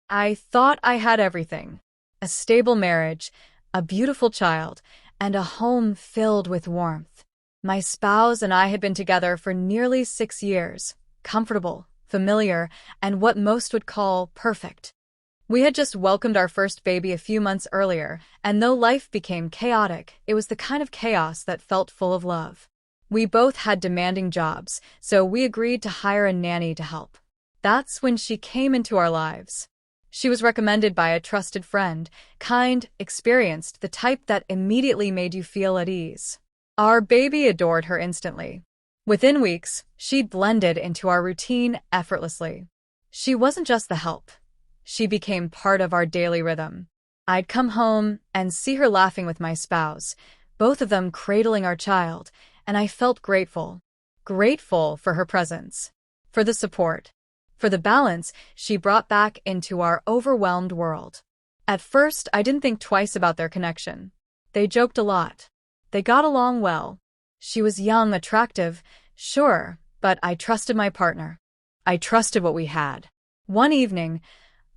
I thought I had everything: a stable marriage, a beautiful child, and a home filled with warmth. My spouse and I had been together for nearly 6 years, comfortable, familiar, and what most would call perfect. We had just welcomed our first baby a few months earlier, and though life became chaotic, it was the kind of chaos that felt full of love. We both had demanding jobs, so we agreed to hire a nanny to help. That's when she came into our lives. She was recommended by a trusted friend, kind, experienced, the type that immediately made you feel at ease. Our baby adored her instantly. Within weeks, she blended into our routine effortlessly. She wasn't just the help. She became part of our daily rhythm. I'd come home and see her laughing with my spouse, both of them cradling our child, and I felt grateful. Grateful for her presence, for the support, for the balance she brought back into our overwhelmed world. At first, I didn't think twice about their connection. They joked a lot. They got along well. She was young, attractive, sure, but I trusted my partner. I trusted what we had. One evening,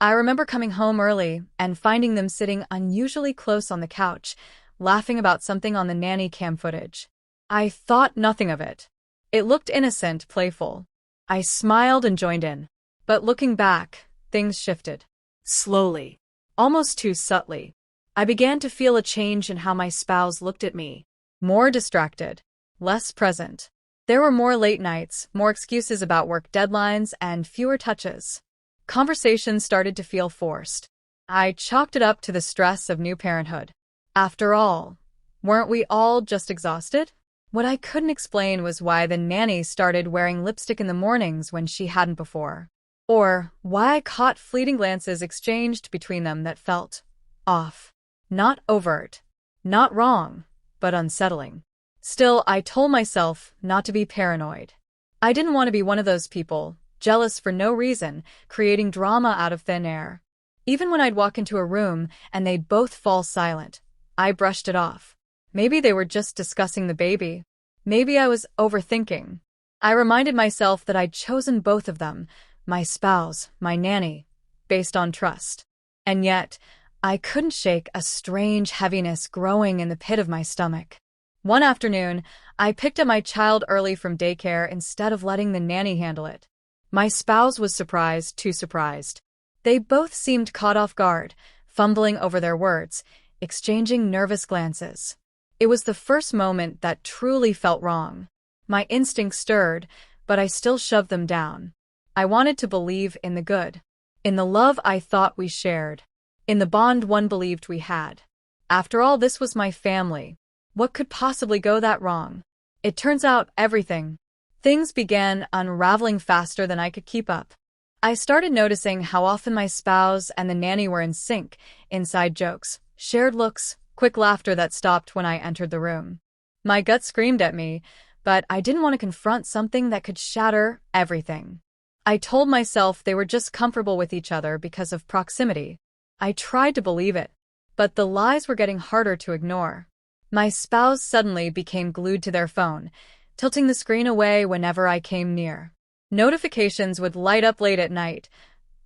I remember coming home early and finding them sitting unusually close on the couch, laughing about something on the nanny cam footage. I thought nothing of it. It looked innocent, playful. I smiled and joined in. But looking back, things shifted. Slowly, almost too subtly. I began to feel a change in how my spouse looked at me. More distracted, less present. There were more late nights, more excuses about work deadlines, and fewer touches. Conversations started to feel forced. I chalked it up to the stress of new parenthood. After all, weren't we all just exhausted? What I couldn't explain was why the nanny started wearing lipstick in the mornings when she hadn't before. Or why I caught fleeting glances exchanged between them that felt off. Not overt, not wrong, but unsettling. Still, I told myself not to be paranoid. I didn't want to be one of those people, jealous for no reason, creating drama out of thin air. Even when I'd walk into a room and they'd both fall silent, I brushed it off. Maybe they were just discussing the baby. Maybe I was overthinking. I reminded myself that I'd chosen both of them, my spouse, my nanny, based on trust. And yet, I couldn't shake a strange heaviness growing in the pit of my stomach. One afternoon, I picked up my child early from daycare instead of letting the nanny handle it. My spouse was surprised, too surprised. They both seemed caught off guard, fumbling over their words, exchanging nervous glances. It was the first moment that truly felt wrong. My instincts stirred, but I still shoved them down. I wanted to believe in the good, in the love I thought we shared, in the bond one believed we had. After all, this was my family. What could possibly go that wrong? It turns out everything. Things began unraveling faster than I could keep up. I started noticing how often my spouse and the nanny were in sync, inside jokes, shared looks, quick laughter that stopped when I entered the room. My gut screamed at me, but I didn't want to confront something that could shatter everything. I told myself they were just comfortable with each other because of proximity. I tried to believe it, but the lies were getting harder to ignore. My spouse suddenly became glued to their phone, tilting the screen away whenever I came near. Notifications would light up late at night,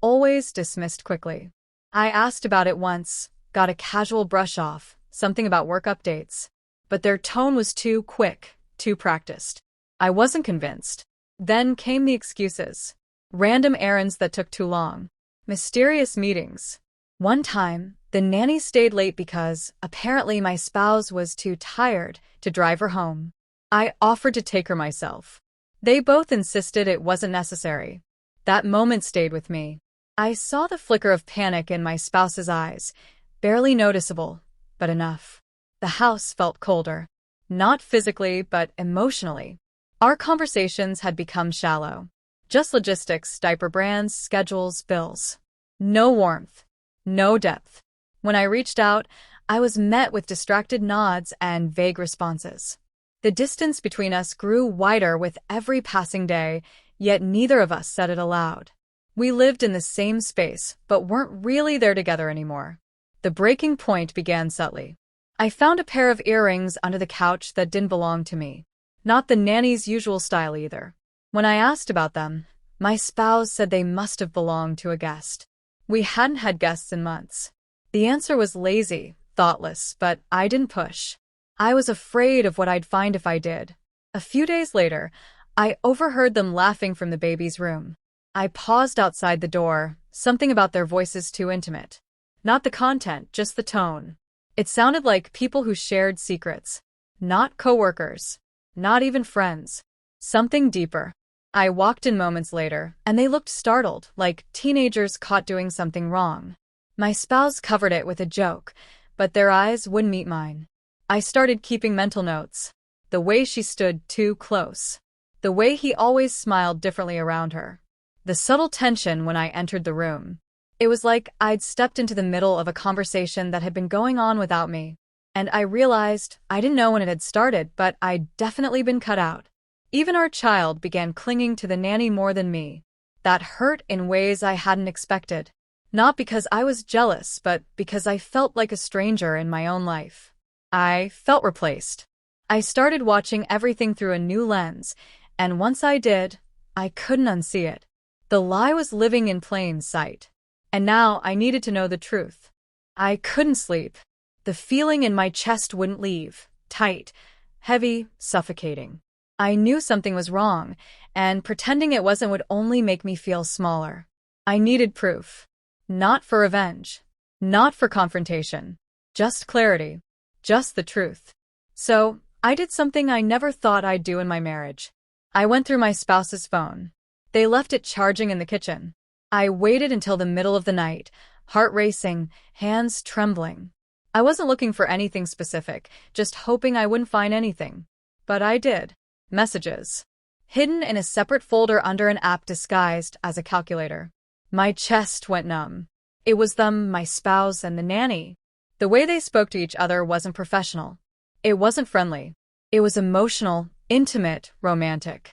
always dismissed quickly. I asked about it once, got a casual brush off, something about work updates. But their tone was too quick, too practiced. I wasn't convinced. Then came the excuses. Random errands that took too long. Mysterious meetings. One time, the nanny stayed late because, apparently, my spouse was too tired to drive her home. I offered to take her myself. They both insisted it wasn't necessary. That moment stayed with me. I saw the flicker of panic in my spouse's eyes, barely noticeable, but enough. The house felt colder. Not physically, but emotionally. Our conversations had become shallow. Just logistics, diaper brands, schedules, bills. No warmth. No depth. When I reached out, I was met with distracted nods and vague responses. The distance between us grew wider with every passing day, yet neither of us said it aloud. We lived in the same space, but weren't really there together anymore. The breaking point began subtly. I found a pair of earrings under the couch that didn't belong to me. Not the nanny's usual style either. When I asked about them, my spouse said they must have belonged to a guest. We hadn't had guests in months. The answer was lazy, thoughtless, but I didn't push. I was afraid of what I'd find if I did. A few days later, I overheard them laughing from the baby's room. I paused outside the door, something about their voices too intimate. Not the content, just the tone. It sounded like people who shared secrets. Not coworkers. Not even friends. Something deeper. I walked in moments later, and they looked startled, like teenagers caught doing something wrong. My spouse covered it with a joke, but their eyes wouldn't meet mine. I started keeping mental notes. The way she stood too close. The way he always smiled differently around her. The subtle tension when I entered the room. It was like I'd stepped into the middle of a conversation that had been going on without me. And I realized I didn't know when it had started, but I'd definitely been cut out. Even our child began clinging to the nanny more than me. That hurt in ways I hadn't expected. Not because I was jealous, but because I felt like a stranger in my own life. I felt replaced. I started watching everything through a new lens, and once I did, I couldn't unsee it. The lie was living in plain sight. And now I needed to know the truth. I couldn't sleep. The feeling in my chest wouldn't leave. Tight, heavy, suffocating. I knew something was wrong, and pretending it wasn't would only make me feel smaller. I needed proof. Not for revenge. Not for confrontation. Just clarity. Just the truth. So, I did something I never thought I'd do in my marriage. I went through my spouse's phone. They left it charging in the kitchen. I waited until the middle of the night, heart racing, hands trembling. I wasn't looking for anything specific, just hoping I wouldn't find anything. But I did. Messages. Hidden in a separate folder under an app disguised as a calculator. My chest went numb. It was them, my spouse, and the nanny. The way they spoke to each other wasn't professional. It wasn't friendly. It was emotional, intimate, romantic.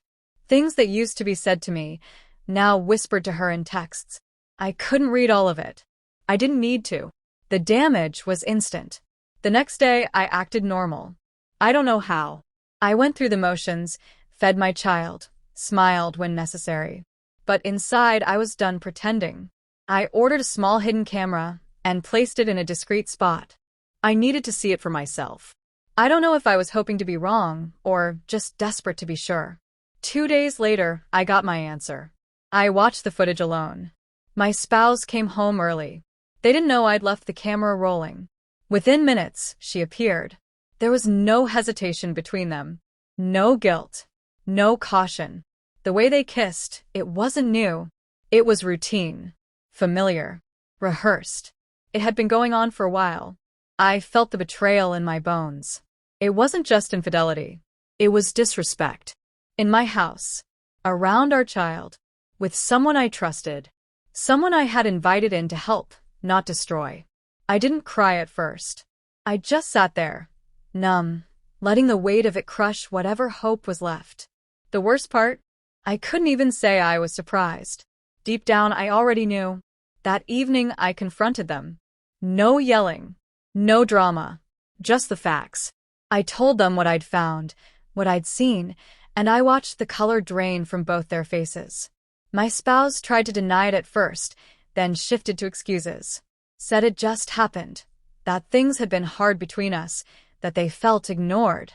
Things that used to be said to me, now whispered to her in texts. I couldn't read all of it. I didn't need to. The damage was instant. The next day, I acted normal. I don't know how. I went through the motions, fed my child, smiled when necessary. But inside, I was done pretending. I ordered a small hidden camera and placed it in a discreet spot. I needed to see it for myself. I don't know if I was hoping to be wrong or just desperate to be sure. 2 days later, I got my answer. I watched the footage alone. My spouse came home early. They didn't know I'd left the camera rolling. Within minutes, she appeared. There was no hesitation between them. No guilt. No caution. The way they kissed, it wasn't new. It was routine. Familiar. Rehearsed. It had been going on for a while. I felt the betrayal in my bones. It wasn't just infidelity. It was disrespect. In my house. Around our child. With someone I trusted. Someone I had invited in to help, not destroy. I didn't cry at first. I just sat there, numb, letting the weight of it crush whatever hope was left. The worst part? I couldn't even say I was surprised. Deep down, I already knew. That evening, I confronted them. No yelling. No drama. Just the facts. I told them what I'd found, what I'd seen, and I watched the color drain from both their faces. My spouse tried to deny it at first, then shifted to excuses. Said it just happened. That things had been hard between us, that they felt ignored.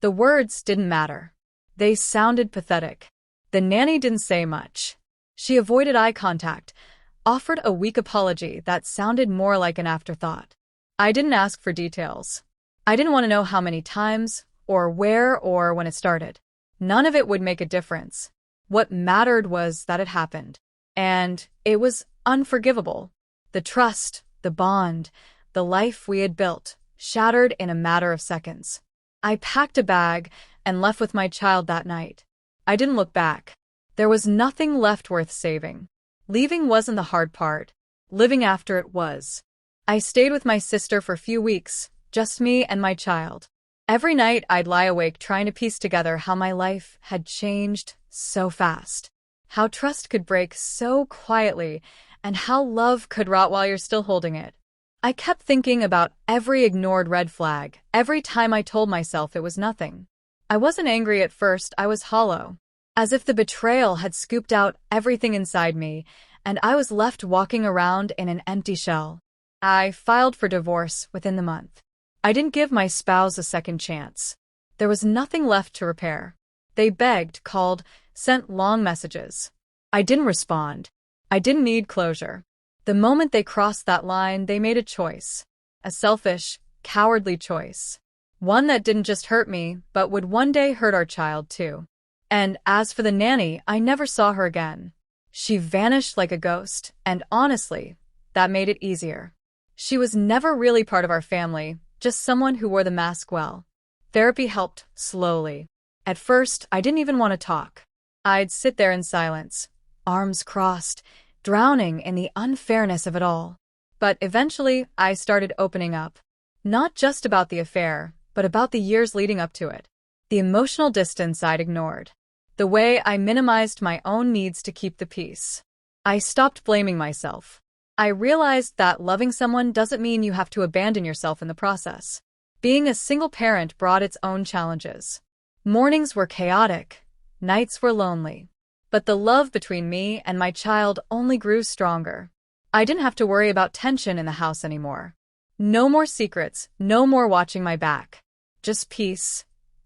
The words didn't matter. They sounded pathetic. The nanny didn't say much. She avoided eye contact, offered a weak apology that sounded more like an afterthought. I didn't ask for details. I didn't want to know how many times, or where, or when it started. None of it would make a difference. What mattered was that it happened. And it was unforgivable. The trust, the bond, the life we had built, shattered in a matter of seconds. I packed a bag and left with my child that night. I didn't look back. There was nothing left worth saving. Leaving wasn't the hard part. Living after it was. I stayed with my sister for a few weeks, just me and my child. Every night I'd lie awake trying to piece together how my life had changed so fast. How trust could break so quietly, and how love could rot while you're still holding it. I kept thinking about every ignored red flag, every time I told myself it was nothing. I wasn't angry at first, I was hollow. As if the betrayal had scooped out everything inside me, and I was left walking around in an empty shell. I filed for divorce within the month. I didn't give my spouse a second chance. There was nothing left to repair. They begged, called, sent long messages. I didn't respond. I didn't need closure. The moment they crossed that line, they made a choice. A selfish, cowardly choice. One that didn't just hurt me, but would one day hurt our child too. And as for the nanny, I never saw her again. She vanished like a ghost, and honestly, that made it easier. She was never really part of our family, just someone who wore the mask well. Therapy helped, slowly. At first, I didn't even want to talk. I'd sit there in silence, arms crossed, drowning in the unfairness of it all. But eventually, I started opening up. Not just about the affair, but about the years leading up to it. The emotional distance I'd ignored. The way I minimized my own needs to keep the peace. I stopped blaming myself. I realized that loving someone doesn't mean you have to abandon yourself in the process. Being a single parent brought its own challenges. Mornings were chaotic, nights were lonely. But the love between me and my child only grew stronger. I didn't have to worry about tension in the house anymore. No more secrets, no more watching my back. Just peace,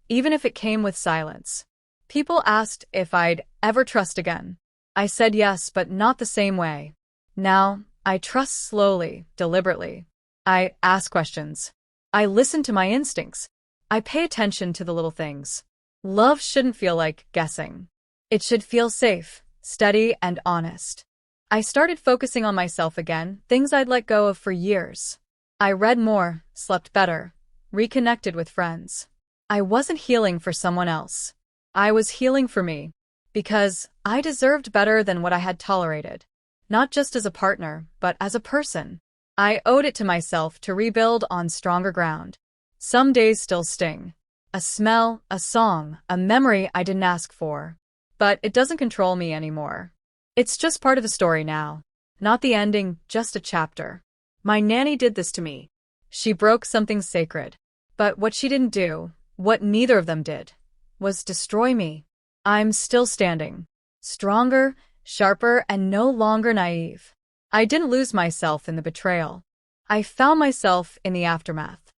even if it came with silence. People asked if I'd ever trust again. I said yes, but not the same way. Now, I trust slowly, deliberately. I ask questions. I listen to my instincts. I pay attention to the little things. Love shouldn't feel like guessing. It should feel safe, steady, and honest. I started focusing on myself again, things I'd let go of for years. I read more, slept better, reconnected with friends. I wasn't healing for someone else. I was healing for me. Because I deserved better than what I had tolerated. Not just as a partner, but as a person. I owed it to myself to rebuild on stronger ground. Some days still sting. A smell, a song, a memory I didn't ask for. But it doesn't control me anymore. It's just part of the story now. Not the ending, just a chapter. My nanny did this to me. She broke something sacred. But what she didn't do, what neither of them did, was destroy me. I'm still standing. Stronger, sharper, and no longer naive. I didn't lose myself in the betrayal. I found myself in the aftermath.